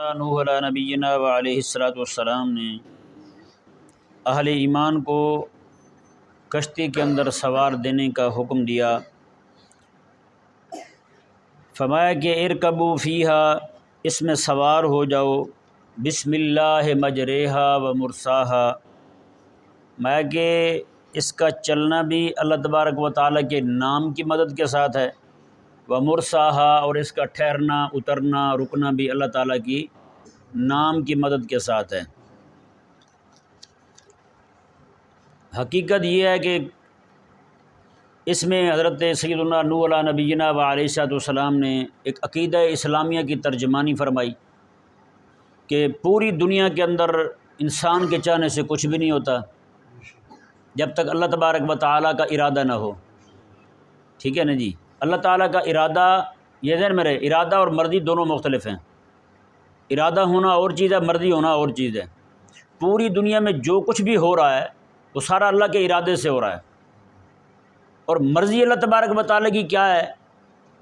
نوح علیہ نبینا و علیہ الصلوۃ والسلام نے اہل ایمان کو کشتی کے اندر سوار دینے کا حکم دیا۔ فرمایا کہ ارکبوا فیہا، اس میں سوار ہو جاؤ، بسم اللہ مجریہا و مرساہا، میں کہ اس کا چلنا بھی اللہ تبارک و تعالیٰ کے نام کی مدد کے ساتھ ہے، و مرساہا، اور اس کا ٹھہرنا اترنا رکنا بھی اللہ تعالیٰ کی نام کی مدد کے ساتھ ہے۔ حقیقت یہ ہے کہ اس میں حضرت سیدنا نوح علیہ نبینا و علیہ الصلوۃ والسلام نے ایک عقیدہ اسلامیہ کی ترجمانی فرمائی کہ پوری دنیا کے اندر انسان کے چاہنے سے کچھ بھی نہیں ہوتا جب تک اللہ تبارک و تعالیٰ کا ارادہ نہ ہو۔ ٹھیک ہے نا جی، اللہ تعالیٰ کا ارادہ، یہ ذہن میں رہے، ارادہ اور مرضی دونوں مختلف ہیں۔ ارادہ ہونا اور چیز ہے، مرضی ہونا اور چیز ہے۔ پوری دنیا میں جو کچھ بھی ہو رہا ہے وہ سارا اللہ کے ارادے سے ہو رہا ہے، اور مرضی اللہ تبارک و تعالیٰ کی کیا ہے؟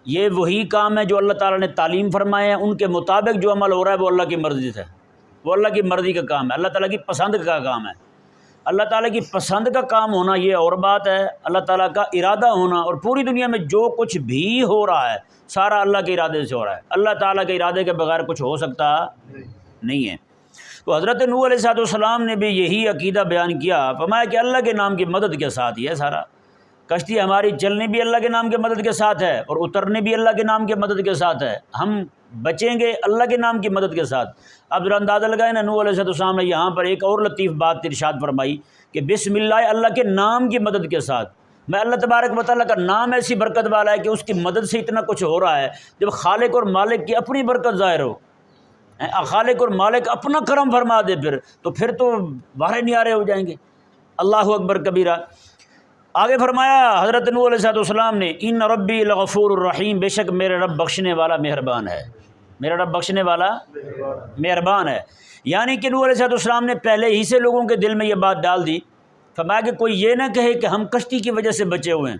یہ وہی کام ہے جو اللہ تعالیٰ نے تعلیم فرمائے ہیں، ان کے مطابق جو عمل ہو رہا ہے وہ اللہ کی مرضی سے ہے، وہ اللہ کی مرضی کا کام ہے، اللہ تعالیٰ کی پسند کا کام ہے۔ اللہ تعالیٰ کی پسند کا کام ہونا یہ اور بات ہے، اللہ تعالیٰ کا ارادہ ہونا، اور پوری دنیا میں جو کچھ بھی ہو رہا ہے سارا اللہ کے ارادے سے ہو رہا ہے۔ اللہ تعالیٰ کے ارادے کے بغیر کچھ ہو سکتا نہیں ہے۔ تو حضرت نوح علیہ السلام نے بھی یہی عقیدہ بیان کیا، فرمایا کہ اللہ کے نام کی مدد کے ساتھ ہی ہے سارا۔ کشتی ہماری چلنے بھی اللہ کے نام کے مدد کے ساتھ ہے، اور اترنے بھی اللہ کے نام کے مدد کے ساتھ ہے، ہم بچیں گے اللہ کے نام کی مدد کے ساتھ۔ اب ذرا اندازہ لگائیں نا، نوح علیہ السلام نے یہاں پر ایک اور لطیف بات ارشاد فرمائی کہ بسم اللہ، اللہ کے نام کی مدد کے ساتھ۔ میں اللہ تبارک و تعالیٰ کا نام ایسی برکت والا ہے کہ اس کی مدد سے اتنا کچھ ہو رہا ہے۔ جب خالق اور مالک کی اپنی برکت ظاہر ہو، خالق اور مالک اپنا کرم فرما دے، پھر تو باہر نیارے ہو جائیں گے۔ اللہ اکبر کبیرہ۔ آگے فرمایا حضرت نوح علیہ السلام نے، ان ربی لغفور الرحیم، بے شک میرے رب بخشنے والا مہربان ہے، میرا رب بخشنے والا مہربان ہے۔ یعنی کہ نوح علیہ السلام نے پہلے ہی سے لوگوں کے دل میں یہ بات ڈال دی، فرمایا کہ کوئی یہ نہ کہے کہ ہم کشتی کی وجہ سے بچے ہوئے ہیں،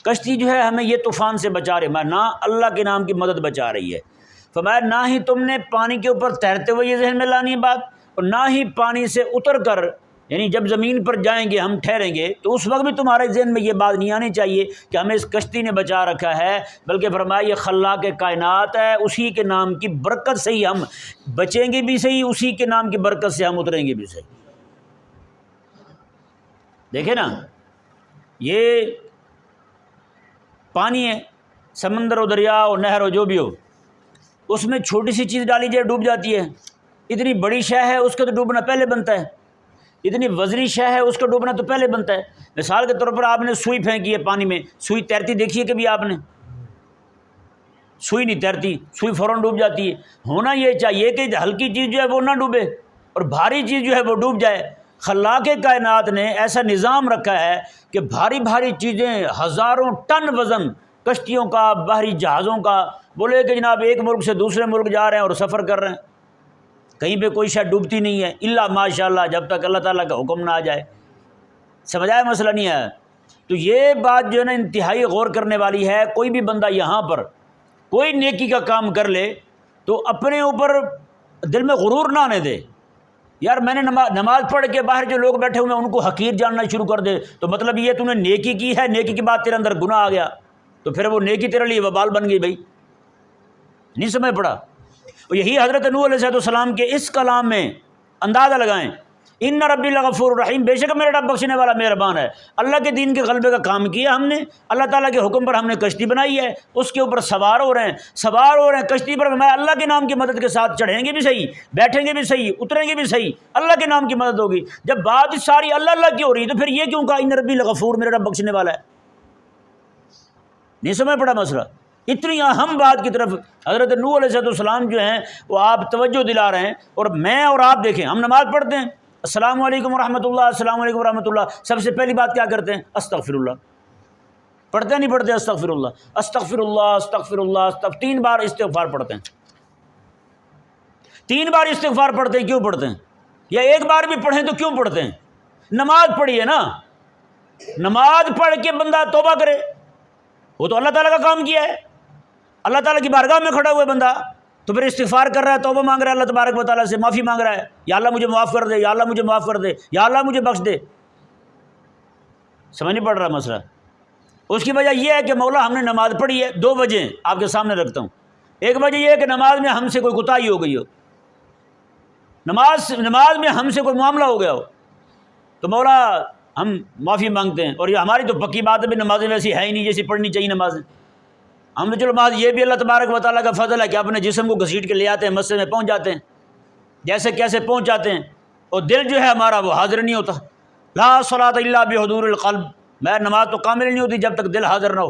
کشتی جو ہے ہمیں یہ طوفان سے بچا رہی ہے، نہ اللہ کے نام کی مدد بچا رہی ہے۔ فرمایا نہ ہی تم نے پانی کے اوپر تیرتے ہوئے یہ ذہن میں لانی ہے بات، اور نہ ہی پانی سے اتر کر، یعنی جب زمین پر جائیں گے ہم ٹھہریں گے تو اس وقت بھی تمہارے ذہن میں یہ بات نہیں آنی چاہیے کہ ہمیں اس کشتی نے بچا رکھا ہے، بلکہ فرمایا یہ خلاق کائنات ہے، اسی کے نام کی برکت سے ہی ہم بچیں گے بھی صحیح، اسی کے نام کی برکت سے ہم اتریں گے بھی صحیح۔ دیکھیں نا، یہ پانی ہے، سمندر و دریا اور نہر ہو جو بھی ہو، اس میں چھوٹی سی چیز ڈالی جائے ڈوب جاتی ہے، اتنی بڑی شے ہے اس کا تو ڈوبنا پہلے بنتا ہے، اتنی وزنی شے ہے اس کا ڈوبنا تو پہلے بنتا ہے۔ مثال کے طور پر آپ نے سوئی پھینکی ہے پانی میں، سوئی تیرتی دیکھی ہے کبھی آپ نے؟ سوئی نہیں تیرتی، سوئی فوراً ڈوب جاتی ہے۔ ہونا یہ چاہیے کہ ہلکی چیز جو ہے وہ نہ ڈوبے اور بھاری چیز جو ہے وہ ڈوب جائے۔ خلاق کائنات نے ایسا نظام رکھا ہے کہ بھاری بھاری چیزیں، ہزاروں ٹن وزن کشتیوں کا، بحری جہازوں کا، بولے کہ جناب ایک ملک سے دوسرے ملک جا رہے ہیں اور سفر کر رہے ہیں، کہیں پہ کوئی شاید ڈوبتی نہیں ہے الا ماشاء اللہ، جب تک اللہ تعالیٰ کا حکم نہ آ جائے۔ سمجھ آیا مسئلہ نہیں ہے؟ تو یہ بات جو ہے نا انتہائی غور کرنے والی ہے۔ کوئی بھی بندہ یہاں پر کوئی نیکی کا کام کر لے تو اپنے اوپر دل میں غرور نہ آنے دے، یار میں نے نماز پڑھ کے باہر جو لوگ بیٹھے ہوئے ہیں ان کو حقیر جاننا شروع کر دے تو مطلب یہ تو نے نیکی کی ہے، نیکی کے بعد تیرے اندر گناہ آ گیا تو پھر وہ نیکی تیرے لیے وبال بن گئی۔ بھائی نہیں سمجھ پڑا؟ اور یہی حضرت نوح علیہ السلام کے اس کلام میں اندازہ لگائیں، ان ربی لغفور الرحیم، بے شک میرا رب بخشنے والا مہربان ہے۔ اللہ کے دین کے غلبے کا کام کیا ہم نے، اللہ تعالیٰ کے حکم پر ہم نے کشتی بنائی ہے، اس کے اوپر سوار ہو رہے ہیں کشتی پر، میں اللہ کے نام کی مدد کے ساتھ چڑھیں گے بھی صحیح، بیٹھیں گے بھی صحیح، اتریں گے بھی صحیح، اللہ کے نام کی مدد ہوگی۔ جب بات ساری اللہ اللہ کی ہو رہی ہے تو پھر یہ کیوں کہا ان ربی لغفور، میرا رب بخشنے والا ہے؟ نہیں سمجھ پڑا مسئلہ؟ اتنی اہم بات کی طرف حضرت نوح علیہ السلام جو ہیں وہ آپ توجہ دلا رہے ہیں، اور میں اور آپ دیکھیں، ہم نماز پڑھتے ہیں، السلام علیکم ورحمۃ اللہ، السلام علیکم ورحمۃ اللہ، سب سے پہلی بات کیا کرتے ہیں؟ استغفر اللہ پڑھتے ہیں، نہیں پڑھتے؟ استغفر اللہ، استغفر اللہ، استغفر اللہ، 3 بار استغفار پڑھتے ہیں، 3 بار استغفار پڑھتے ہیں۔ کیوں پڑھتے ہیں؟ یا ایک بار بھی پڑھیں تو کیوں پڑھتے ہیں؟ نماز پڑھی ہے نا، نماز پڑھ کے بندہ توبہ کرے، وہ تو اللہ تعالیٰ کا کام کیا ہے، اللہ تعالیٰ کی بارگاہ میں کھڑا ہوا بندہ تو پھر استغفار کر رہا ہے، توبہ مانگ رہا ہے اللہ تبارک و تعالیٰ سے، معافی مانگ رہا ہے، یا اللہ مجھے معاف کر دے، یا اللہ مجھے معاف کر دے، یا اللہ مجھے بخش دے. سمجھ نہیں پڑ رہا مسئلہ. اس کی وجہ یہ ہے کہ مولا ہم نے نماز پڑھی ہے. 2 وجہ آپ کے سامنے رکھتا ہوں. ایک وجہ یہ ہے کہ نماز میں ہم سے کوئی کوتاہی ہو گئی ہو، نماز میں ہم سے کوئی معاملہ ہو گیا ہو، تو مولا ہم معافی مانگتے ہیں. اور یہ ہماری تو پکی بات ہے بھی نمازیں ویسی ہے ہی نہیں جیسی پڑھنی چاہیے نمازیں. ہم نے چلو نماز یہ بھی اللہ تبارک و تعالیٰ کا فضل ہے کہ اپنے جسم کو گھسیٹ کے لے آتے ہیں، مسجد میں پہنچ جاتے ہیں جیسے کیسے پہنچ جاتے ہیں، اور دل جو ہے ہمارا وہ حاضر نہیں ہوتا. لا صلاۃ الا بحضور القلب، میں نماز تو کامل نہیں ہوتی جب تک دل حاضر نہ ہو.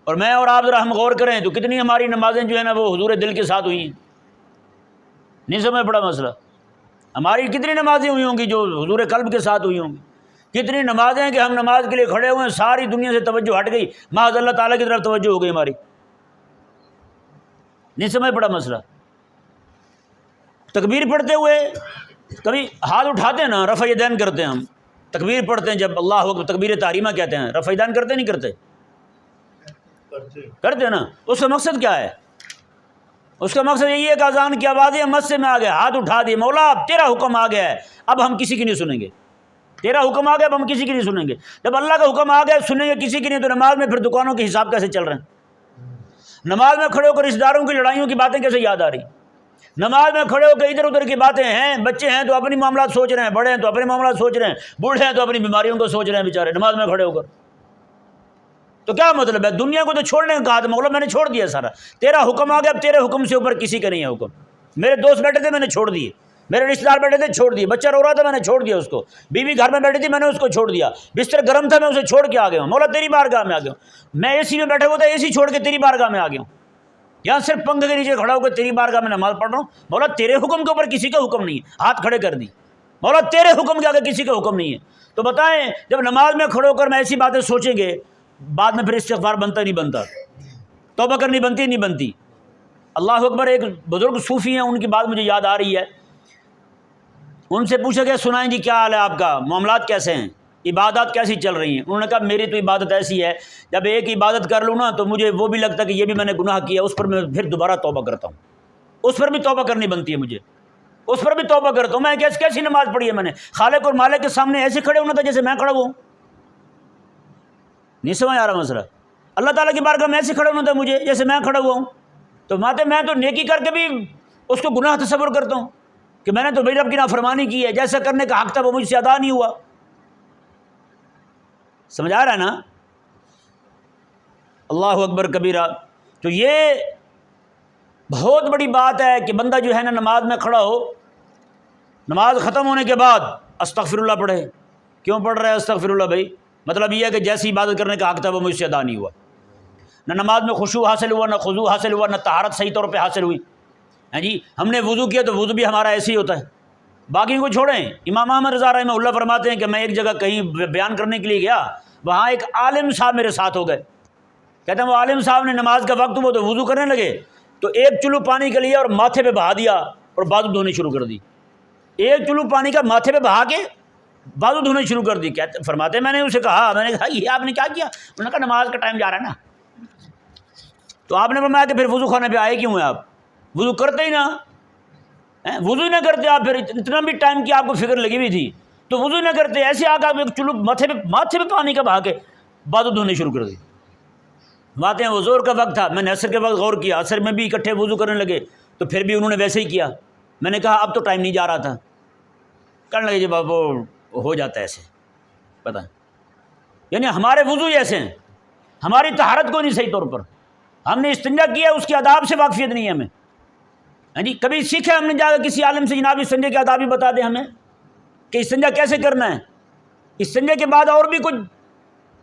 اور میں اور آپ ذرا ہم غور کریں تو کتنی ہماری نمازیں جو ہے نا وہ حضور دل کے ساتھ ہوئی ہیں. نہیں سمجھ پڑا مسئلہ. ہماری کتنی نمازیں ہوئی ہوں گی جو حضور قلب کے ساتھ ہوئی ہوں گی. کتنی نمازیں ہیں کہ ہم نماز کے لیے کھڑے ہوئے ہیں، ساری دنیا سے توجہ ہٹ گئی، محض اللہ تعالیٰ کی طرف توجہ ہو گئی ہماری. نہیں سمجھ پڑا مسئلہ. تکبیر پڑھتے ہوئے کبھی ہاتھ اٹھاتے ہیں نا، رفع یدین کرتے ہیں ہم. تکبیر پڑھتے ہیں جب اللہ اکبر، تکبیر تحریمہ کہتے ہیں، رفع یدین کرتے نہیں کرتے؟ کرتے ہیں نا. اس کا مقصد کیا ہے؟ اس کا مقصد یہی ہے کہ اذان کی آوازیں مسجد میں آ گئے، ہاتھ اٹھا دیے، مولا اب تیرا حکم آ گیا ہے، اب ہم کسی کی نہیں سنیں گے. تیرا حکم آ گیا، اب ہم کسی کی نہیں سنیں گے. جب اللہ کا حکم آ گیا سنیں گے کسی کی نہیں، تو نماز میں پھر دکانوں کے حساب کیسے چل رہے ہیں؟ نماز میں کھڑے ہو کر رشتہ داروں کی لڑائیوں کی باتیں کیسے یاد آ رہی؟ نماز میں کھڑے ہو کے ادھر ادھر کی باتیں ہیں. بچے ہیں تو اپنی معاملات سوچ رہے ہیں، بڑے ہیں تو اپنے معاملات سوچ رہے ہیں، بوڑھے ہیں تو اپنی بیماریوں کو سوچ رہے ہیں بیچارے نماز میں کھڑے ہو کر. تو کیا مطلب ہے؟ دنیا کو تو چھوڑنے کا کہا تھا، مولا میں نے چھوڑ دیا سارا، تیرا حکم آ گیا، اب تیرے حکم سے اوپر کسی کا نہیں ہے حکم. میرے دوست بیٹھے تھے میں نے چھوڑ دیے، میرے رشتہ دار بیٹھے تھے چھوڑ دیے، بچہ رو رہا تھا میں نے چھوڑ دیا اس کو، بیوی گھر میں بیٹھی تھی میں نے اس کو چھوڑ دیا، بستر گرم تھا میں اسے چھوڑ کے آ گیا ہوں. مولا تیری بارگاہ میں آ گیا ہوں. میں اے سی میں بیٹھا ہوا تھا، اے سی چھوڑ کے تیری بارگاہ میں آ گیا ہوں. یہاں صرف پنکھ کے نیچے کھڑا ہو کر تیری بارگاہ میں نماز پڑھ رہا ہوں. مولا تیرے حکم کے اوپر کسی کا حکم نہیں ہے. ہاتھ کھڑے کر دی، مولا تیرے حکم کے آگے کسی کا حکم نہیں ہے. تو بتائیں جب نماز میں کھڑے ہو کر میں ایسی باتیں سوچیں گے، بعد میں پھر استغفار بنتا نہیں بنتا، توبہ کرنی بنتی نہیں بنتی. اللہ اکبر. ایک بزرگ صوفی ہیں، ان کی بات مجھے یاد آ رہی ہے. ان سے پوچھا گیا سنائیں جی کیا حال ہے آپ کا، معاملات کیسے ہیں، عبادات کیسی چل رہی ہیں؟ انہوں نے کہا میری تو عبادت ایسی ہے جب ایک عبادت کر لوں نا تو مجھے وہ بھی لگتا ہے کہ یہ بھی میں نے گناہ کیا، اس پر میں پھر دوبارہ توبہ کرتا ہوں، اس پر بھی توبہ کرنی بنتی ہے مجھے، اس پر بھی توبہ کرتا ہوں. میں کیسی نماز پڑھی ہے میں نے، خالق اور مالک کے سامنے ایسے کھڑے ہونا تھا جیسے میں کھڑا ہوں. نہیں سمجھ آ رہا مسئلہ. اللہ تعالیٰ کی بارگاہ میں ایسے کھڑا ہونا تھا مجھے جیسے میں کھڑا ہوا ہوں. تو ماتے میں تو نیکی کر کے بھی اس کو گناہ تصور کرتا ہوں کہ میں نے تو بھائی رب کی نافرمانی کی ہے، جیسا کرنے کا حق تھا وہ مجھ سے ادا نہیں ہوا. سمجھ آ رہا ہے نا؟ اللہ اکبر کبیرہ. تو یہ بہت بڑی بات ہے کہ بندہ جو ہے نا نماز میں کھڑا ہو، نماز ختم ہونے کے بعد استغفر اللہ پڑھے. کیوں پڑھ رہا ہے استغفر اللہ بھائی؟ مطلب یہ ہے کہ جیسی عبادت کرنے کا حق تھا وہ مجھ سے ادا نہیں ہوا. نہ نماز میں خشوع حاصل ہوا، نہ خضوع حاصل ہوا، نہ طہارت صحیح طور پہ حاصل ہوئی. ہاں جی، ہم نے وضو کیا تو وضو بھی ہمارا ایسے ہی ہوتا ہے. باقی کو چھوڑیں. امام احمد رضا رحمہ اللہ فرماتے ہیں کہ میں ایک جگہ کہیں بیان کرنے کے لیے گیا، وہاں ایک عالم صاحب میرے ساتھ ہو گئے. کہتے ہیں وہ عالم صاحب نے نماز کا وقت ہوا تو وضو کرنے لگے تو ایک چلو پانی کے لیے اور ماتھے پہ بہا دیا اور بازو دھونے شروع کر دی. ایک چلو پانی کا ماتھے پہ بہا کے بازو دھونے شروع کر دی. کہتے فرماتے ہیں میں نے اسے کہا، میں نے کہا یہ آپ نے کیا کیا؟ انہوں نے کہا نماز کا ٹائم جا رہا ہے نا. تو آپ نے فرمایا کہ پھر وضو خانے پہ آئے کیوں ہیں آپ؟ وضو کرتے ہی نا، وضو ہی نہ کرتے آپ، پھر اتنا بھی ٹائم کی آپ کو فکر لگی ہوئی تھی تو وضو ہی نہ کرتے، ایسے آ کے آپ ایک چلو ماتھے پہ پانی کا بہا کے بازو دھونے شروع کر دی. باتیں وہ زور کا وقت تھا، میں نے عصر کے وقت غور کیا، عصر میں بھی اکٹھے وضو کرنے لگے تو پھر بھی انہوں نے ویسے ہی کیا. میں نے کہا اب تو ٹائم نہیں جا رہا تھا. کرنے لگے جب وہ ہو جاتا ہے ایسے، پتہ یعنی ہمارے وضو ایسے ہیں، ہماری طہارت کو نہیں صحیح طور پر، ہم نے استنجا کیا اس کے آداب سے واقفیت نہیں ہے ہمیں. ہاں جی، کبھی سیکھا ہم نے جا کر کسی عالم سے جناب استنجا کے آداب ہی بتا دیں ہمیں کہ استنجا کیسے کرنا ہے. استنجا کے بعد اور بھی کچھ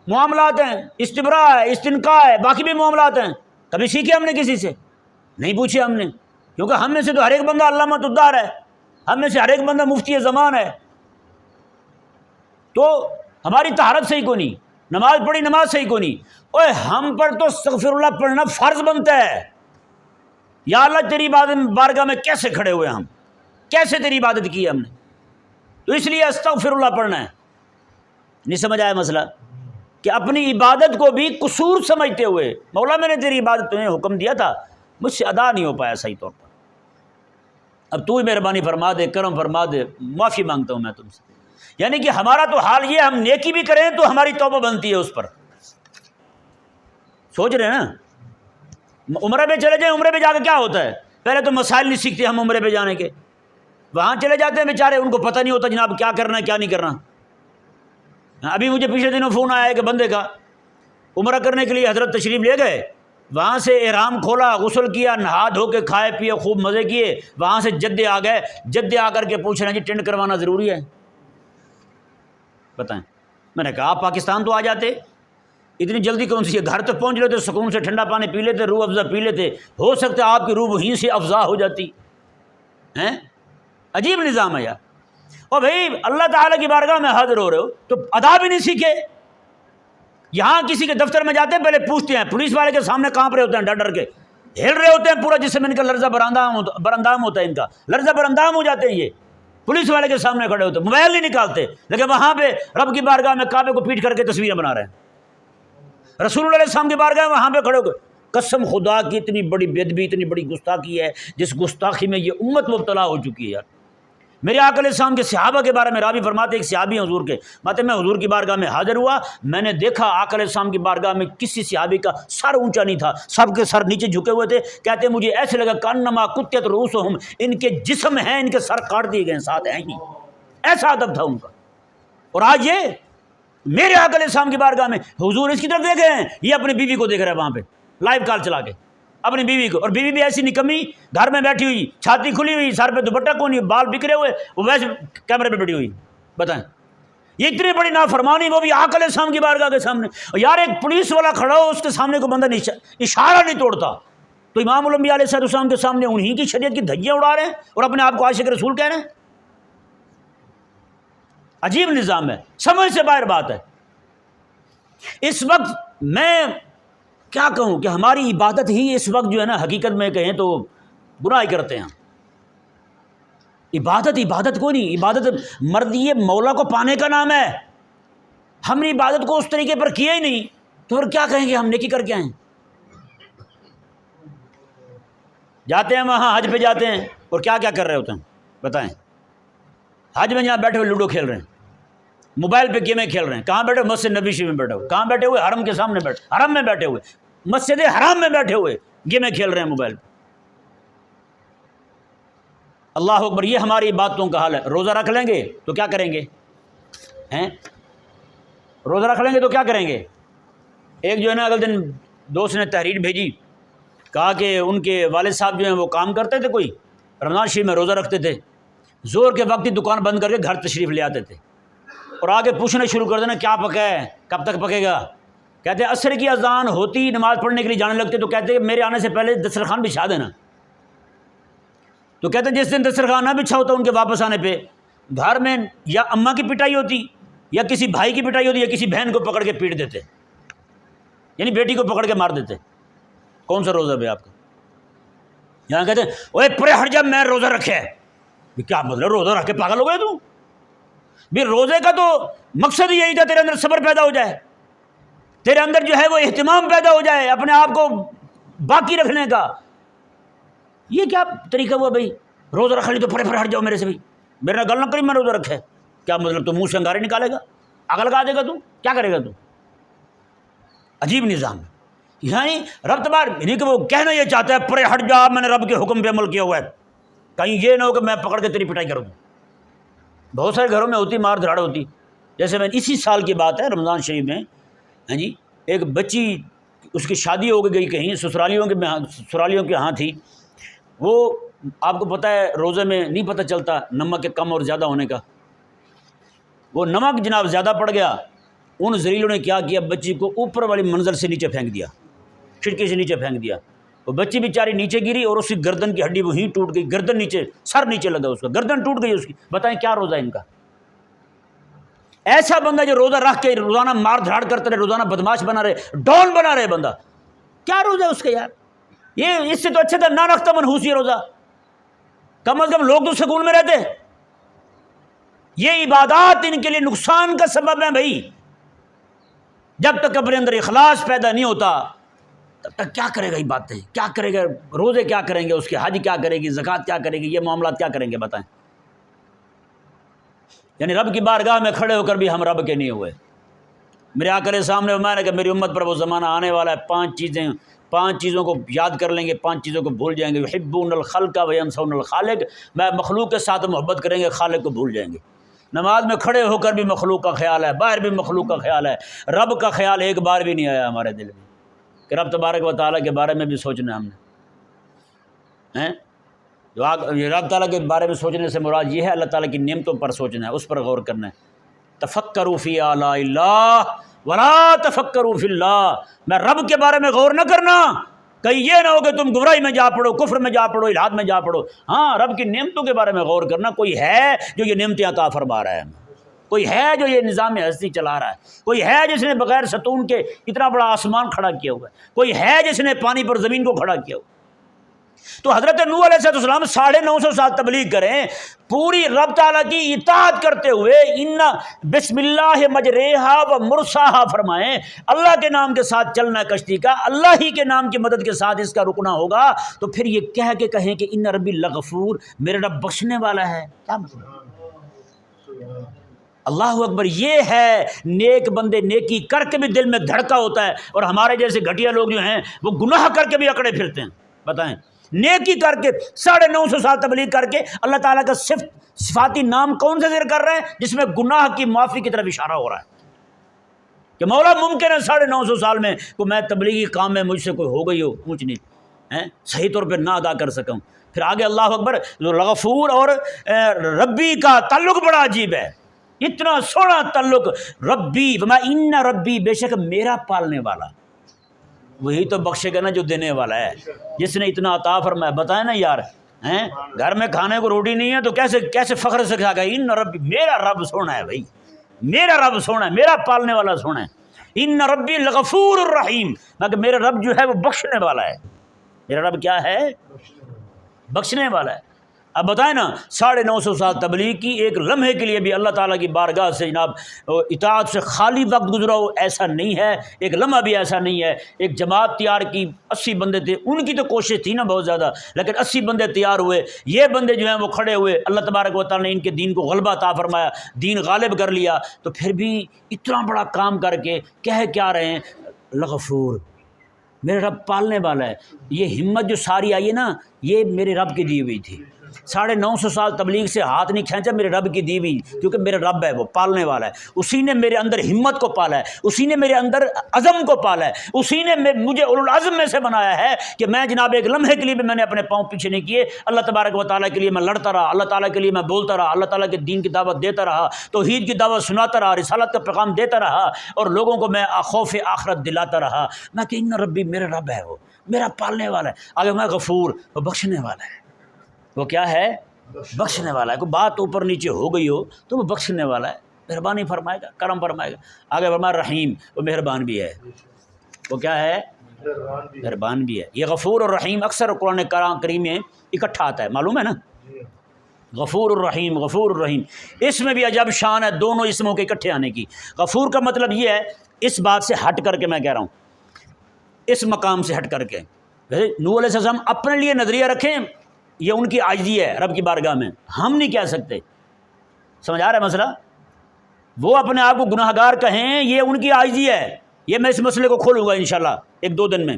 معاملات ہیں، استبراء ہے، استنقاء ہے، باقی بھی معاملات ہیں. کبھی سیکھے ہم نے کسی سے؟ نہیں پوچھے ہم نے، کیونکہ ہم میں سے تو ہر ایک بندہ علامہ الدار ہے، ہم میں سے ہر ایک بندہ مفتی زمان ہے. تو ہماری طہارت صحیح کو نہیں، نماز پڑھی نماز صحیح کو نہیں. اوے ہم پر تو استغفر اللہ پڑھنا فرض بنتا ہے. یا اللہ تیری بارگاہ میں کیسے کھڑے ہوئے ہم، کیسے تیری عبادت کی ہے ہم نے، تو اس لیے استغفر اللہ پڑھنا ہے. نہیں سمجھ آیا مسئلہ؟ کہ اپنی عبادت کو بھی قصور سمجھتے ہوئے، مولا میں نے تیری عبادت تمہیں حکم دیا تھا، مجھ سے ادا نہیں ہو پایا صحیح طور پر، اب تو ہی مہربانی فرما دے، کرم فرما دے، معافی مانگتا ہوں میں تم سے۔ یعنی کہ ہمارا تو حال یہ، ہم نیکی بھی کریں تو ہماری توبہ بنتی ہے اس پر۔ سوچ رہے ہیں نا، عمرے پہ چلے جائیں، عمرے پہ جا کے کیا ہوتا ہے؟ پہلے تو مسائل نہیں سیکھتے ہم عمرے پہ جانے کے، وہاں چلے جاتے ہیں بیچارے، ان کو پتہ نہیں ہوتا جناب کیا کرنا ہے کیا نہیں کرنا۔ ابھی مجھے پچھلے دنوں فون آیا ہے کہ بندے کا عمرہ کرنے کے لیے حضرت تشریف لے گئے، وہاں سے احرام کھولا، غسل کیا، نہا دھو کے کھائے پیے، خوب مزے کیے، وہاں سے جدے آ گئے، جدے آ کر کے پوچھ رہے ہیں جی ٹینٹ کروانا ضروری ہے؟ بتائیں۔ میں نے کہا آپ پاکستان تو آ جاتے، اتنی جلدی کون سی ہے؟ گھر تو پہنچ لیتے، سکون سے ٹھنڈا پانی پی لیتے، روح افزا پی لیتے، ہو سکتا ہے آپ کی روح وہیں سے افزا ہو جاتی ہیں۔ عجیب نظام ہے یار۔ اور بھائی اللہ تعالیٰ کی بارگاہ میں حاضر ہو رہے ہو تو ادا بھی نہیں سیکھے۔ یہاں کسی کے دفتر میں جاتے ہیں پہلے پوچھتے ہیں، پولیس والے کے سامنے کانپ رہے ہوتے ہیں، ڈر ڈر کے ہل رہے ہوتے ہیں، پورا جسم ان کا لرزہ براندام ہوتا ہے، ان کا لرزہ براندام ہو جاتے ہیں یہ پولیس والے کے سامنے کھڑے ہوتے ہیں، موبائل نہیں نکالتے، لیکن وہاں پہ رب کی بارگاہ میں کعبے کو پیٹ کر کے تصویریں بنا رہے ہیں۔ رسول اللہ علیہ السلام کی بارگاہ میں وہاں پہ کھڑے ہو کے، قسم خدا کی اتنی بڑی بے ادبی، اتنی بڑی گستاخی ہے جس گستاخی میں یہ امت مبتلا ہو چکی ہے یار۔ میرے آقا علیہ السلام کے صحابہ کے بارے میں راوی فرماتے، ایک صحابی ہیں حضور کے، ماتے میں حضور کی بارگاہ میں حاضر ہوا، میں نے دیکھا آقا علیہ السلام کی بارگاہ میں کسی صحابی کا سر اونچا نہیں تھا، سب کے سر نیچے جھکے ہوئے تھے۔ کہتے مجھے ایسے لگا کانما قطعت رؤوسہم، ان کے جسم ہیں، ان کے سر کاٹ دیے گئے ساتھ ہیں ہی، ایسا ادب تھا ان کا۔ اور آج یہ میرے آقا علیہ السلام کی بارگاہ میں حضور اس کی طرف دیکھ رہے ہیں، یہ اپنی بیوی کو دیکھ رہا ہے وہاں پہ لائیو کال چلا کے، اپنی بیوی کو، اور بیوی بھی ایسی نکمی گھر میں بیٹھی ہوئی، چھاتی کھلی ہوئی، سر پہ دوپٹہ کو نہیں، بال بکھرے ہوئے، وہ ویسے کیمرے پہ بیٹھی ہوئی۔ بتائیں یہ اتنی بڑی نافرمانی، وہ بھی آقا علیہ السلام کی بارگاہ کے سامنے۔ اور یار ایک پولیس والا کھڑا ہو، اس کے سامنے کو بندہ اشارہ نہیں توڑتا، تو امام الانبیاء علیہ السلام کے سامنے انہی کی شریعت کی دھجیاں اڑا رہے ہیں اور اپنے آپ کو عاشق رسول کہہ رہے ہیں۔ عجیب نظام ہے، سمجھ سے باہر بات ہے۔ اس وقت میں کیا کہوں کہ ہماری عبادت ہی اس وقت جو ہے نا، حقیقت میں کہیں تو گناہ کرتے ہیں۔ عبادت کو نہیں، عبادت مرضی مولا کو پانے کا نام ہے، ہم نے عبادت کو اس طریقے پر کیا ہی نہیں، تو پھر کیا کہیں گے ہم نیکی کر کے آئیں؟ جاتے ہیں وہاں حج پہ جاتے ہیں اور کیا کیا کر رہے ہوتے ہیں بتائیں؟ حج میں جہاں بیٹھے ہوئے لوڈو کھیل رہے ہیں، موبائل پہ گیمیں کھیل رہے ہیں، کہاں بیٹھے؟ مسجد نبی شریف میں بیٹھے ہوئے، کہاں بیٹھے ہوئے؟ حرم کے سامنے بیٹھے، حرم میں بیٹھے ہوئے، مسجد حرام میں بیٹھے ہوئے گیمیں کھیل رہے ہیں موبائل پہ۔ اللہ اکبر، یہ ہماری عبادتوں کا حال ہے۔ روزہ رکھ لیں گے تو کیا کریں گے؟ روزہ رکھ لیں گے تو کیا کریں گے؟ ایک جو ہے نا اگلے دن دوست نے تحریر بھیجی، کہا کہ ان کے والد صاحب جو ہیں وہ کام کرتے تھے، کوئی رمضان شریف میں روزہ رکھتے تھے، زور کے وقت ہی دکان بند کر کے گھر تشریف لے آتے تھے، اور آگے پوچھنا شروع کر دینا کیا پکا ہے، کب تک پکے گا؟ کہتے عصر کی اذان ہوتی نماز پڑھنے کے لیے جانے لگتے تو کہتے میرے آنے سے پہلے دسترخوان بچھا دینا۔ تو کہتے جس دن دسترخوان نہ بچھا ہوتا ان کے واپس آنے پہ گھر میں یا اماں کی پٹائی ہوتی، یا کسی بھائی کی پٹائی ہوتی، یا کسی بہن کو پکڑ کے پیٹ دیتے، یعنی بیٹی کو پکڑ کے مار دیتے۔ کون سا روزہ ہے آپ کا؟ یہاں کہتے ہیں اوے پرے ہٹ جا، میں روزہ رکھے ہے۔ کیا مطلب روزہ رکھ کے پاگل ہو گئے تو؟ بھی روزے کا تو مقصد یہی تھا تیرے اندر صبر پیدا ہو جائے، تیرے اندر جو ہے وہ اہتمام پیدا ہو جائے اپنے آپ کو باقی رکھنے کا۔ یہ کیا طریقہ ہوا بھائی؟ روزہ رکھ لی تو پرے ہٹ جاؤ میرے سے، بھائی میرے نہ گل نہ کری، میں روزہ رکھے، کیا مطلب؟ تو منہ سے انگارے نکالے گا، آگ لگا دے گا، تو کیا کرے گا تو؟ عجیب نظام ہے۔ یعنی رب تبار یعنی کہ وہ کہنا یہ چاہتا ہے پرے ہٹ جا، میں نے رب کے حکم پہ عمل کیا ہوا ہے، کہیں یہ نہ ہو کہ میں پکڑ کے تیری پٹائی کروں۔ بہت سارے گھروں میں ہوتی مار دھاڑ ہوتی، جیسے میں اسی سال کی بات ہے رمضان شریف میں، ہاں جی، ایک بچی اس کی شادی ہو گئی کہیں سسرالیوں کے ہاں تھی، وہ آپ کو پتہ ہے روزے میں نہیں پتہ چلتا نمک کے کم اور زیادہ ہونے کا، وہ نمک جناب زیادہ پڑ گیا، ان زریلوں نے کیا کیا، بچی کو اوپر والی منزل سے نیچے پھینک دیا، کھڑکی سے نیچے پھینک دیا، وہ بچی بیچاری نیچے گری اور اس کی گردن کی ہڈی وہیں ٹوٹ گئی، گردن نیچے، سر نیچے لگا اس کا، گردن ٹوٹ گئی اس کی۔ بتائیں کیا روزہ ان کا؟ ایسا بندہ جو روزہ رکھ کے روزانہ مار دھاڑ کرتے رہے، روزانہ بدماش بنا رہے، ڈون بنا رہے بندہ، کیا روزہ ہے اس کا یار؟ یہ اس سے تو اچھا تھا نہ رکھتا منحوس یہ روزہ، کم از کم لوگ تو سکون میں رہتے۔ یہ عبادات ان کے لیے نقصان کا سبب ہے بھائی، جب تک اپنے اندر اخلاص پیدا نہیں ہوتا کیا کرے گا عبادتیں، کیا کرے گا، روزے کیا کریں گے اس کے، حج کیا کرے گی، زکوٰۃ کیا کرے گی، یہ معاملات کیا کریں گے بتائیں؟ یعنی رب کی بارگاہ میں کھڑے ہو کر بھی ہم رب کے نہیں ہوئے۔ میرے آقا علیہ السلام نے فرمایا کہ میری امت پر وہ زمانہ آنے والا ہے، پانچ چیزوں کو یاد کر لیں گے، 5 چیزوں کو بھول جائیں گے۔ یحبون الخلق وینسون الخالق، میں مخلوق کے ساتھ محبت کریں گے، خالق کو بھول جائیں گے۔ نماز میں کھڑے ہو کر بھی مخلوق کا خیال ہے، باہر بھی مخلوق کا خیال ہے، رب کا خیال ایک بار بھی نہیں آیا ہمارے دل میں کہ رب تبارک و تعالیٰ کے بارے میں بھی سوچنا ہے ہم نے۔ یہ رب تعالیٰ کے بارے میں سوچنے سے مراد یہ ہے اللہ تعالیٰ کی نعمتوں پر سوچنا ہے، اس پر غور کرنا ہے۔ تفکروا فی آلاء اللہ ولا تفکروا فی اللہ، میں رب کے بارے میں غور نہ کرنا، کہیں یہ نہ ہو کہ تم گمراہی میں جا پڑو، کفر میں جا پڑو، الحاد میں جا پڑو۔ ہاں، رب کی نعمتوں کے بارے میں غور کرنا، کوئی ہے جو یہ نعمتیں عطا فرما رہا ہے، کوئی ہے جو یہ نظام ہستی چلا رہا ہے، کوئی ہے جس نے بغیر ستون کے اتنا بڑا آسمان کھڑا کیا ہوا ہے، کوئی ہے جس نے پانی پر زمین کو کھڑا کیا ہوا۔ تو حضرت نوح علیہ السلام 950 سال تبلیغ کریں، پوری رب تعالیٰ کی اطاعت کرتے ہوئے ان بسم اللہ مجریہا و مرساہا فرمائیں، اللہ کے نام کے ساتھ چلنا کشتی کا، اللہ ہی کے نام کی مدد کے ساتھ اس کا رکنا ہوگا، تو پھر یہ کہہ کے کہیں کہ ان ربی لغفور، میرا رب بخشنے والا ہے، کیا مطلب؟ اللہ اکبر۔ یہ ہے نیک بندے نیکی کر کے بھی دل میں دھڑکا ہوتا ہے، اور ہمارے جیسے گھٹیا لوگ جو ہیں وہ گناہ کر کے بھی اکڑے پھرتے ہیں۔ بتائیں، نیکی کر کے 950 سال تبلیغ کر کے اللہ تعالیٰ کا صفاتی نام کون سے ذکر کر رہے ہیں جس میں گناہ کی معافی کی طرف اشارہ ہو رہا ہے کہ مولا ممکن ہے 950 سال میں میں تبلیغی کام میں مجھ سے کوئی ہو گئی ہو اونچ نیچ، صحیح طور پہ نہ ادا کر سکوں۔ پھر آگے اللہ اکبر، غفور اور ربی کا تعلق بڑا عجیب ہے، اتنا سونا تعلق، ربی وما ان ربی، بے شک میرا پالنے والا، وہی تو بخشے گا نا جو دینے والا ہے، جس نے اتنا عطا فرمایا۔ بتائیں نا یار، گھر میں کھانے کو روٹی نہیں ہے تو کیسے فخر سے کھا گا، ان ربی، میرا رب سونا ہے بھائی، میرا رب سونا ہے، میرا پالنے والا سونا ہے۔ ان ربی لغفور الرحیم، مگر میرا رب جو ہے وہ بخشنے والا ہے، میرا رب کیا ہے؟ بخشنے والا ہے۔ اب بتائیں نا، 950 سال تبلیغ کی، ایک لمحے کے لیے بھی اللہ تعالیٰ کی بارگاہ سے جناب اطاعت سے خالی وقت گزرا ہو، ایسا نہیں ہے، ایک لمحہ بھی ایسا نہیں ہے۔ ایک جماعت تیار کی، 80 بندے تھے، ان کی تو کوشش تھی نا بہت زیادہ، لیکن 80 بندے تیار ہوئے، یہ بندے جو ہیں وہ کھڑے ہوئے، اللہ تبارک و تعالیٰ نے ان کے دین کو غلبہ عطا فرمایا، دین غالب کر لیا، تو پھر بھی اتنا بڑا کام کر کے کہہ کیا رہے ہیں؟ لغفور، میرا رب پالنے والا ہے۔ یہ ہمت جو ساری آئی ہے نا، یہ میرے رب کی دی ہوئی تھی۔ 950 سال تبلیغ سے ہاتھ نہیں کھینچا، میرے رب کی دی ہوئی، کیونکہ میرا رب ہے، وہ پالنے والا ہے، اسی نے میرے اندر ہمت کو پالا ہے، اسی نے میرے اندر عزم کو پالا ہے، اسی نے مجھے اولو العزم میں سے بنایا ہے کہ میں جناب ایک لمحے کے لیے بھی میں نے اپنے پاؤں پیچھے نہیں کیے، اللہ تبارک و تعالیٰ کے لیے میں لڑتا رہا، اللہ تعالیٰ کے لیے میں بولتا رہا، اللہ تعالیٰ کے دین کی دعوت دیتا رہا، توحید کی دعوت سناتا رہا، رسالت کا پیغام دیتا رہا، اور لوگوں کو میں خوف آخرت دلاتا رہا۔ میں کہ ان ربی، میرا رب ہے، وہ میرا پالنے والا ہے۔ آگے میں غفور، وہ بخشنے والا ہے۔ وہ کیا ہے؟ بخشنے والا ہے۔ کوئی بات اوپر نیچے ہو گئی ہو تو وہ بخشنے والا ہے، مہربانی فرمائے گا، کرم فرمائے گا۔ آگے فرمایا رحیم، وہ مہربان بھی ہے۔ وہ کیا ہے؟ مہربان بھی ہے۔ یہ غفور اور رحیم اکثر قرآن کریم میں اکٹھا آتا ہے، معلوم ہے نا، غفور الرحیم، غفور الرحیم، اس میں بھی عجب شان ہے دونوں اسموں کے اکٹھے آنے کی۔ غفور کا مطلب یہ ہے، اس بات سے ہٹ کر کے میں کہہ رہا ہوں، اس مقام سے ہٹ کر کے، نوح علیہ السلام اپنے لیے نظریہ رکھیں، یہ ان کی عاجزی ہے رب کی بارگاہ میں، ہم نہیں کہہ سکتے، سمجھ آ رہا ہے مسئلہ؟ وہ اپنے آپ کو گناہ گار کہیں، یہ ان کی عاجزی ہے۔ یہ میں اس مسئلے کو کھولوں گا انشاءاللہ 1-2 دن میں۔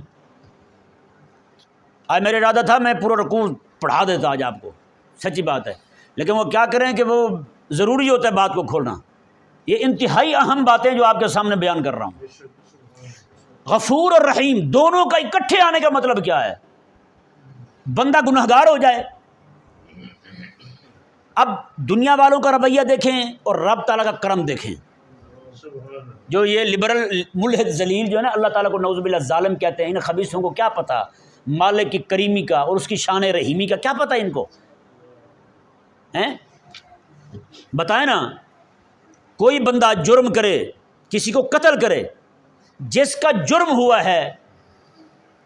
آج میرا ارادہ تھا میں پورا رکوع پڑھا دیتا آج آپ کو، سچی بات ہے، لیکن وہ کیا کریں کہ وہ ضروری ہوتا ہے بات کو کھولنا۔ یہ انتہائی اہم باتیں جو آپ کے سامنے بیان کر رہا ہوں۔ غفور اور رحیم دونوں کا اکٹھے آنے کا مطلب کیا ہے؟ بندہ گنہگار ہو جائے، اب دنیا والوں کا رویہ دیکھیں اور رب تعالیٰ کا کرم دیکھیں۔ جو یہ لبرل ملحد ذلیل جو ہے نا، اللہ تعالیٰ کو نعوذ باللہ ظالم کہتے ہیں، ان خبیثوں کو کیا پتہ مالک کی کریمی کا اور اس کی شان رحیمی کا، کیا پتہ ان کو؟ بتائیں نا، کوئی بندہ جرم کرے، کسی کو قتل کرے، جس کا جرم ہوا ہے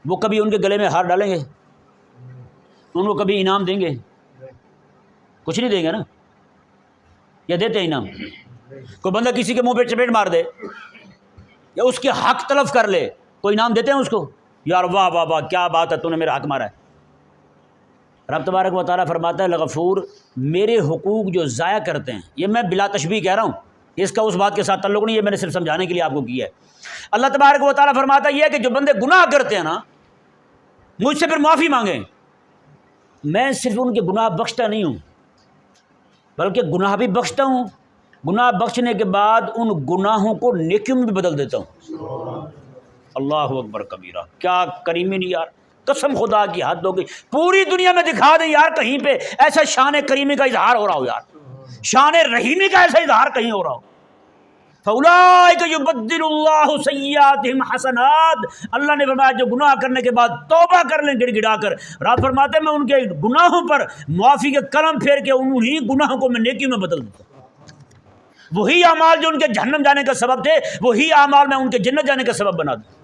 وہ کبھی ان کے گلے میں ہار ڈالیں گے؟ ان کو کبھی انعام دیں گے؟ کچھ نہیں دیں گے نا، یا دیتے ہیں انعام؟ کوئی بندہ کسی کے منہ پہ چپیٹ مار دے یا اس کے حق تلف کر لے، کوئی انعام دیتے ہیں اس کو؟ یار واہ واہ واہ کیا بات ہے، تو نے میرا حق مارا ہے۔ رب تبارک و تعالیٰ فرماتا ہے الغفور میرے حقوق جو ضائع کرتے ہیں، یہ میں بلا تشبیہ کہہ رہا ہوں، اس کا اس بات کے ساتھ تعلق نہیں، یہ میں نے صرف سمجھانے کے لیے آپ کو کیا ہے۔ اللہ تبارک و تعالیٰ فرماتا ہے یہ کہ جو بندے گناہ کرتے ہیں نا، مجھ سے پھر معافی مانگیں، میں صرف ان کے گناہ بخشتا نہیں ہوں بلکہ گناہ بھی بخشتا ہوں، گناہ بخشنے کے بعد ان گناہوں کو نیکیوں میں بھی بدل دیتا ہوں۔ اللہ اکبر کبیرہ، کیا کریمی نہیں یار، قسم خدا کی حد ہو گئی، پوری دنیا میں دکھا دیں یار کہیں پہ ایسا شان کریمی کا اظہار ہو رہا ہو، یار شان رحیمی کا ایسا اظہار کہیں ہو رہا ہو۔ فَأُولَٰئِكَ يُبَدِّلُ اللَّهُ سَيِّئَاتِهِمْ حَسَنَاتٍ، اللہ نے فرمایا جو گناہ کرنے کے بعد توبہ کر لیں گڑ گڑا کر، رب فرماتے ہیں میں ان کے گناہوں پر معافی کے قلم پھیر کے انہی گناہوں کو میں نیکی میں بدل دیتا ہوں۔ وہی اعمال جو ان کے جہنم جانے کا سبب تھے، وہی اعمال میں ان کے جنت جانے کا سبب بنا دوں۔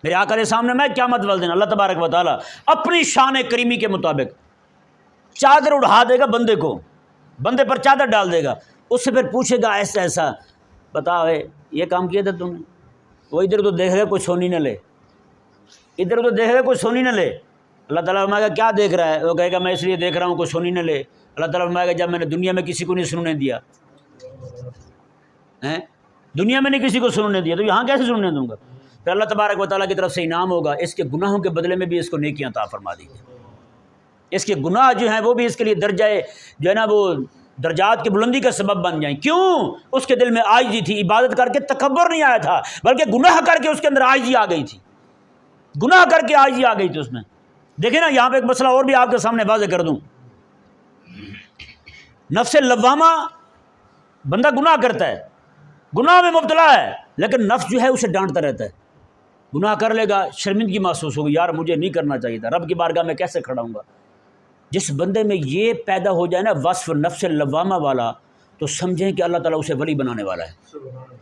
میرے آقا کے سامنے میں قیامت والے دن اللہ تبارک و تعالیٰ اپنی شان کریمی کے مطابق چادر اڑا دے گا بندے کو، بندے پر چادر ڈال دے گا، اس سے پھر پوچھے گا ایسا ایسا، بتا یہ کام کیا تھا تم نے؟ وہ ادھر تو دیکھ رہے کوئی سونی نہ لے، ادھر تو دیکھ رہے کوئی سونی نہ لے۔ اللہ تعالیٰ فرمائے گا کیا دیکھ رہا ہے؟ وہ کہے گا میں اس لیے دیکھ رہا ہوں کوئی سونی نہ لے۔ اللہ تعالیٰ فرمائے گا جب میں نے دنیا میں کسی کو نہیں سننے دیا، دنیا میں نہیں کسی کو سننے دیا تو یہاں کیسے سننے دوں گا؟ پھر اللہ تبارک و تعالیٰ کی طرف سے انعام ہوگا، اس کے گناہوں کے بدلے میں بھی اس کو نیکیاں عطا فرما دی گئی، اس کے گناہ جو ہیں وہ بھی اس کے لیے درجہ جو ہے نا وہ درجات کی بلندی کا سبب بن جائیں۔ کیوں؟ اس کے دل میں عاجزی تھی، عبادت کر کے تکبر نہیں آیا تھا بلکہ گناہ کر کے اس کے اندر عاجزی آ گئی تھی، گناہ کر کے عاجزی آ گئی تھی اس میں۔ دیکھیں نا یہاں پہ ایک مسئلہ اور بھی آپ کے سامنے واضح کر دوں، نفس لوامہ، بندہ گناہ کرتا ہے، گناہ میں مبتلا ہے، لیکن نفس جو ہے اسے ڈانٹتا رہتا ہے، گناہ کر لے گا شرمندگی محسوس ہوگی، یار مجھے نہیں کرنا چاہیے تھا، رب کی بارگاہ میں کیسے کھڑا ہوں گا۔ جس بندے میں یہ پیدا ہو جائے نا وصف نفس لوامہ والا، تو سمجھیں کہ اللہ تعالیٰ اسے ولی بنانے والا ہے،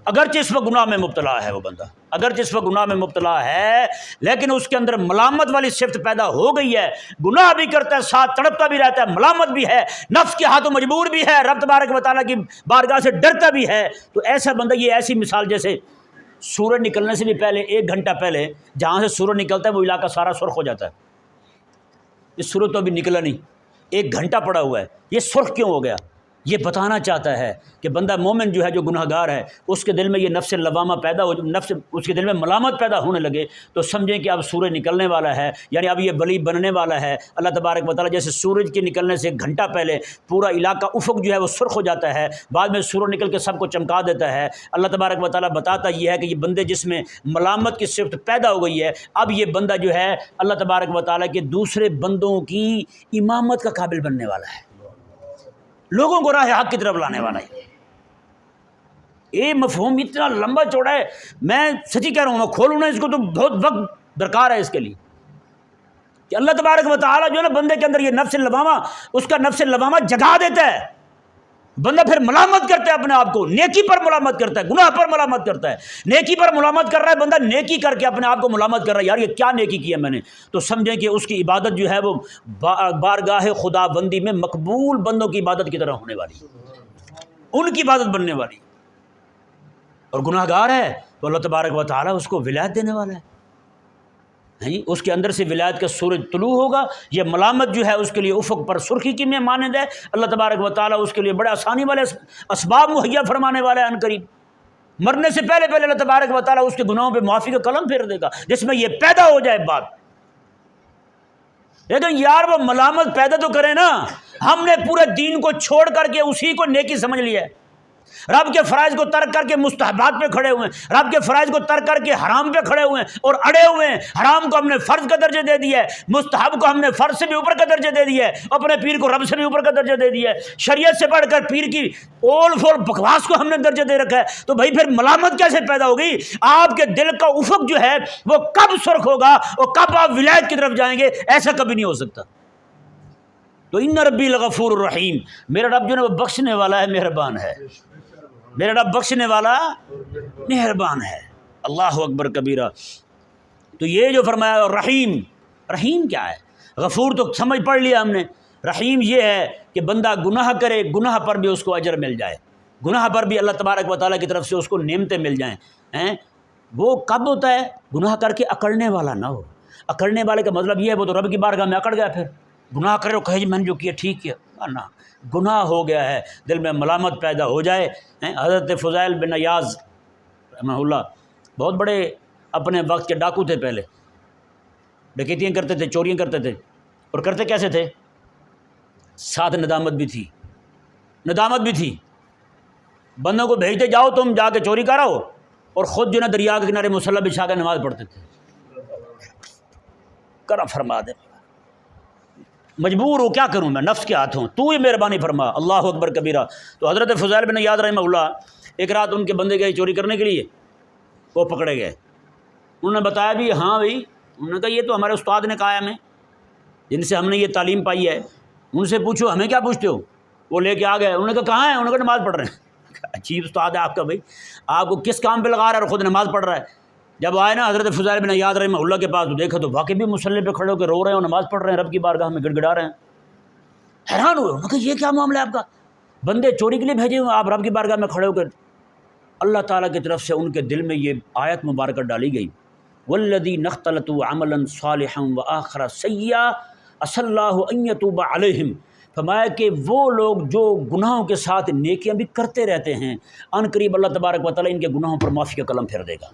اگرچہ اس وقت گناہ میں مبتلا ہے وہ بندہ، اگرچہ اس وقت گناہ میں مبتلا ہے لیکن اس کے اندر ملامت والی صفت پیدا ہو گئی ہے، گناہ بھی کرتا ہے، ساتھ تڑپتا بھی رہتا ہے، ملامت بھی ہے، نفس کے ہاتھوں مجبور بھی ہے، رب تبارک و تعالیٰ کی بارگاہ سے ڈرتا بھی ہے، تو ایسا بندہ، یہ ایسی مثال جیسے سورج نکلنے سے بھی پہلے 1 گھنٹہ پہلے جہاں سے سورج نکلتا ہے وہ علاقہ سارا سرخ ہو جاتا ہے، اس سورج تو ابھی نکلا نہیں، 1 گھنٹہ پڑا ہوا ہے، یہ سرخ کیوں ہو گیا؟ یہ بتانا چاہتا ہے کہ بندہ مومن جو ہے، جو گناہ گار ہے، اس کے دل میں یہ نفس لوامہ پیدا ہو، نفس اس کے دل میں ملامت پیدا ہونے لگے، تو سمجھیں کہ اب سورج نکلنے والا ہے، یعنی اب یہ ولی بننے والا ہے۔ اللہ تبارک و تعالیٰ جیسے سورج کے نکلنے سے 1 گھنٹہ پہلے پورا علاقہ افق جو ہے وہ سرخ ہو جاتا ہے، بعد میں سورج نکل کے سب کو چمکا دیتا ہے۔ اللہ تبارک و تعالیٰ بتاتا یہ ہے کہ یہ بندے جس میں ملامت کی صفت پیدا ہو گئی ہے، اب یہ بندہ جو ہے اللہ تبارک و تعالیٰ کے دوسرے بندوں کی امامت کا قابل بننے والا ہے، لوگوں کو راہ حق کی طرف لانے والا ہے۔ یہ مفہوم اتنا لمبا چوڑا ہے، میں سچی کہہ رہا ہوں، میں کھولوں نا اس کو تو بہت وقت درکار ہے اس کے لیے، کہ اللہ تبارک و تعالیٰ جو ہے نا بندے کے اندر یہ نفس لوامہ، اس کا نفس لوامہ جگا دیتا ہے، بندہ پھر ملامت کرتا ہے اپنے آپ کو، نیکی پر ملامت کرتا ہے، گناہ پر ملامت کرتا ہے، نیکی پر ملامت کر رہا ہے بندہ، نیکی کر کے اپنے آپ کو ملامت کر رہا ہے، یار یہ کیا نیکی کی ہے میں نے، تو سمجھیں کہ اس کی عبادت جو ہے وہ بارگاہ خدا بندی میں مقبول بندوں کی عبادت کی طرح ہونے والی، ان کی عبادت بننے والی، اور گناہ گار ہے تو اللہ تبارک و تعالیٰ اس کو ولایت دینے والا ہے، اس کے اندر سے ولایت کا سورج طلوع ہوگا، یہ ملامت جو ہے اس کے لیے افق پر سرخی کی میں مانند ہے، اللہ تبارک و تعالیٰ اس کے لیے بڑے آسانی والے اسباب مہیا فرمانے والا ہے، عنقریب مرنے سے پہلے پہلے اللہ تبارک و تعالیٰ اس کے گناہوں پہ معافی کا قلم پھیر دے گا، جس میں یہ پیدا ہو جائے بات۔ لیکن یار وہ ملامت پیدا تو کرے نا، ہم نے پورے دین کو چھوڑ کر کے اسی کو نیکی سمجھ لیا ہے، رب کے فرائض کو ترک کر کے مستحبات پہ کھڑے ہوئے ہیں، رب کے فرائض کو ترک کر کے حرام پہ کھڑے ہوئے ہیں اور اڑے ہوئے ہیں، حرام کو ہم نے فرض کا درجہ دے دیا ہے، مستحب کو ہم نے فرض سے بھی اوپر کا درجہ دے دیا ہے، اپنے پیر کو رب سے بھی اوپر کا درجہ دے دیا ہے، شریعت سے بڑھ کر پیر کی اول فول بکواس کو ہم نے درجہ دے رکھا ہے، تو بھائی پھر ملامت کیسے پیدا ہوگی؟ آپ کے دل کا افق جو ہے وہ کب سرخ ہوگا اور کب آپ ولایت کی طرف جائیں گے؟ ایسا کبھی نہیں ہو سکتا۔ تو ان ربی لغفور الرحیم، میرا رب جو ہے وہ بخشنے والا ہے، مہربان ہے، میرا رب بخشنے والا مہربان ہے۔ اللہ اکبر کبیرہ۔ تو یہ جو فرمایا رحیم، رحیم کیا ہے؟ غفور تو سمجھ پڑھ لیا ہم نے، رحیم یہ ہے کہ بندہ گناہ کرے، گناہ پر بھی اس کو اجر مل جائے، گناہ پر بھی اللہ تبارک و تعالیٰ کی طرف سے اس کو نعمتیں مل جائیں، وہ کب ہوتا ہے؟ گناہ کر کے اکڑنے والا نہ ہو. اکڑنے والے کا مطلب یہ ہے وہ تو رب کی بارگاہ میں اکڑ گیا، پھر گناہ کرے اور کہے جی میں نے جو کیا ٹھیک کیا. نہ، گناہ ہو گیا ہے، دل میں ملامت پیدا ہو جائے. حضرت فضیل بن عیاض رحمہ اللہ بہت بڑے اپنے وقت کے ڈاکو تھے، پہلے ڈکیتیاں کرتے تھے، چوریاں کرتے تھے. اور کرتے کیسے تھے؟ ساتھ ندامت بھی تھی، ندامت بھی تھی. بندوں کو بھیجتے جاؤ تم جا کے چوری کرو، اور خود جو نا دریا کے کنارے مصلی بچھا کے نماز پڑھتے تھے. کرم فرما دے، مجبور ہو، کیا کروں میں، نفس کے ہاتھ ہوں، تو ہی مہربانی فرما. اللہ اکبر کبیرہ. تو حضرت فضیل بن عیاض رحمہ اللہ ایک رات ان کے بندے گئے چوری کرنے کے لیے، وہ پکڑے گئے. انہوں نے بتایا بھی ہاں بھائی، انہوں نے کہا یہ تو ہمارے استاد نے کہا ہے ہمیں، جن سے ہم نے یہ تعلیم پائی ہے، ان سے پوچھو ہمیں کیا پوچھتے ہو. وہ لے کے آ گئے. انہوں نے کہا کہاں ہیں؟ انہوں نے کہا نماز پڑھ رہے ہیں. عجیب استاد ہے آپ کا بھائی، آپ کو کس کام پہ لگا رہا ہے اور خود نماز پڑھ رہا ہے. جب آئے نا حضرت فضیل بن عیاض رحمہ اللہ کے پاس، تو دیکھا تو واقعی بھی مصلی پہ کھڑے ہو کے رو رہے ہیں اور نماز پڑھ رہے ہیں، رب کی بارگاہ میں گڑ گڑا رہے ہیں. حیران ہوئے. انہوں نے کہا یہ کیا معاملہ ہے آپ کا، بندے چوری کے لیے بھیجے ہوئے، آپ رب کی بارگاہ میں کھڑے ہو کر. اللہ تعالیٰ کی طرف سے ان کے دل میں یہ آیت مبارکہ ڈالی گئی، والذین اختلطوا عملا صالحا وآخر سیئا عسى اللہ ان یتوب علیہم. فرمایا کہ وہ لوگ جو گناہوں کے ساتھ نیکیاں بھی کرتے رہتے ہیں، ان قریب اللہ تبارک و تعالیٰ ان کے گناہوں پر معافی کا قلم پھیر دے گا.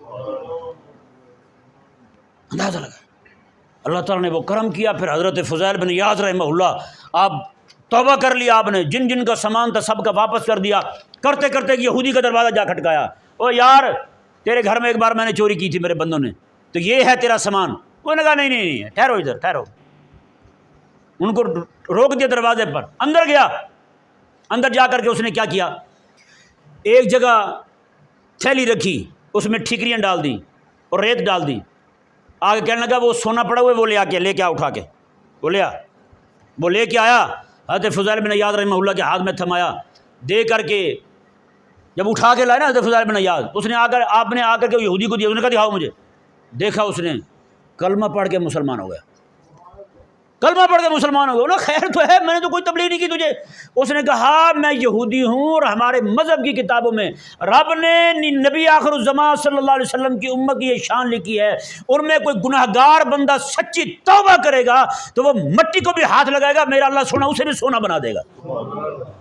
اندازہ لگا اللہ تعالیٰ نے وہ کرم کیا. پھر حضرت فضیل بن عیاض رحمہ اللہ آپ توبہ کر لیا، آپ نے جن جن کا سامان تھا سب کا واپس کر دیا. کرتے کرتے یہودی کا دروازہ جا کھٹکایا، او یار تیرے گھر میں ایک بار میں نے چوری کی تھی میرے بندوں نے، تو یہ ہے تیرا سامان. وہ نے کہا نہیں نہیں نہیں، ٹھہرو ادھر ٹھہرو. ان کو روک دیا دروازے پر. اندر گیا، اندر جا کر کے اس نے کیا کیا، ایک جگہ تھیلی رکھی، اس میں ٹھیکریاں ڈال دیں اور ریت ڈال دی. آگے کہنے لگا وہ سونا پڑا ہوا ہے وہ لے کے اٹھا کے وہ لے کے آیا. حضرت فضیل بن عیاض رحمہ اللہ کے ہاتھ میں تھمایا، دے کر کے جب اٹھا کے لائے نا حضرت فضیل بن عیاض، اس نے آپ نے آ کر کے یہودی کو دیا. اس نے کہا دکھاؤ مجھے. دیکھا اس نے، کلمہ پڑھ کے مسلمان ہو گیا. کلمہ پڑھ کے مسلمان ہو گیا. انہوں نے خیر تو ہے، میں نے تو کوئی تبلیغ نہیں کی تجھے. اس نے کہا میں یہودی ہوں اور ہمارے مذہب کی کتابوں میں رب نے نبی آخر الزمان صلی اللہ علیہ وسلم کی امت کی یہ شان لکھی ہے، ان میں کوئی گناہ گار بندہ سچی توبہ کرے گا تو وہ مٹی کو بھی ہاتھ لگائے گا، میرا اللہ سونا اسے بھی سونا بنا دے گا.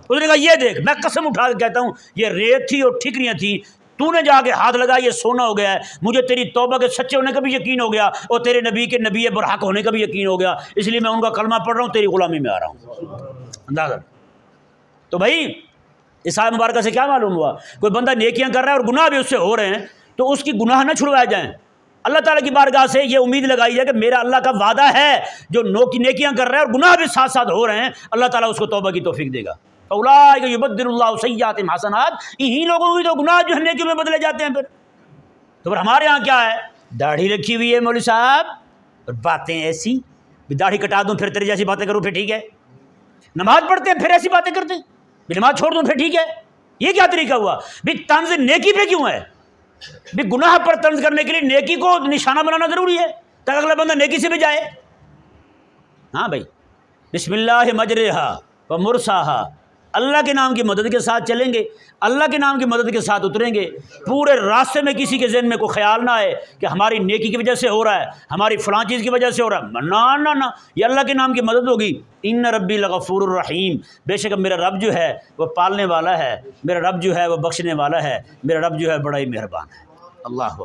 اس نے کہا یہ دیکھ، میں قسم اٹھا کے کہتا ہوں یہ ریت تھی اور ٹھیکریاں تھی، تو نے جا کے ہاتھ لگا یہ سونا ہو گیا ہے. مجھے تیری توبہ کے سچے ہونے کا بھی یقین ہو گیا اور تیرے نبی کے نبی برحق ہونے کا بھی یقین ہو گیا، اس لیے میں ان کا کلمہ پڑھ رہا ہوں، تیری غلامی میں آ رہا ہوں. اندازہ. تو بھائی اس آیت مبارکہ سے کیا معلوم ہوا، کوئی بندہ نیکیاں کر رہا ہے اور گناہ بھی اس سے ہو رہے ہیں تو اس کی گناہ نہ چھڑوائے جائیں. اللہ تعالیٰ کی بارگاہ سے یہ امید لگائی جائے کہ میرا اللہ کا وعدہ ہے جو نیکیاں کر رہے ہیں اور گناہ بھی ساتھ ساتھ ہو رہے ہیں، اللہ تعالیٰ اس کو توبہ کی توفیق دے گا. اولئک یبدل اللہ سیئاتہم حسنات، انہی لوگوں کی تو گناہ جو ہے نیکیوں میں بدلے جاتے ہیں. پھر ہمارے ہاں کیا ہے، داڑھی رکھی ہوئی ہے مولوی صاحب اور باتیں ایسی، داڑھی کٹا دوں پھر تیرے جیسی باتیں کروں پھر ٹھیک ہے. نماز پڑھتے ہیں پھر ایسی باتیں کرتے ہیں، نماز چھوڑ دوں پھر ٹھیک ہے. یہ کیا طریقہ ہوا بھی؟ طنز نیکی پہ کیوں ہے بھی؟ گناہ پر طنز کرنے کے لیے نیکی کو نشانہ بنانا ضروری ہے تاکہ اگلا بندہ نیکی سے بھی جائے. ہاں بھائی، بسم اللہ مجرہا و مرساہا، اللہ کے نام کی مدد کے ساتھ چلیں گے، اللہ کے نام کی مدد کے ساتھ اتریں گے. پورے راستے میں کسی کے ذہن میں کوئی خیال نہ آئے کہ ہماری نیکی کی وجہ سے ہو رہا ہے، ہماری فلاں چیز کی وجہ سے ہو رہا ہے. نہ یہ اللہ کے نام کی مدد ہوگی. ان ربی لغفور الرحیم، بے شک میرا رب جو ہے وہ پالنے والا ہے، میرا رب جو ہے وہ بخشنے والا ہے، میرا رب جو ہے بڑا ہی مہربان ہے. اللہ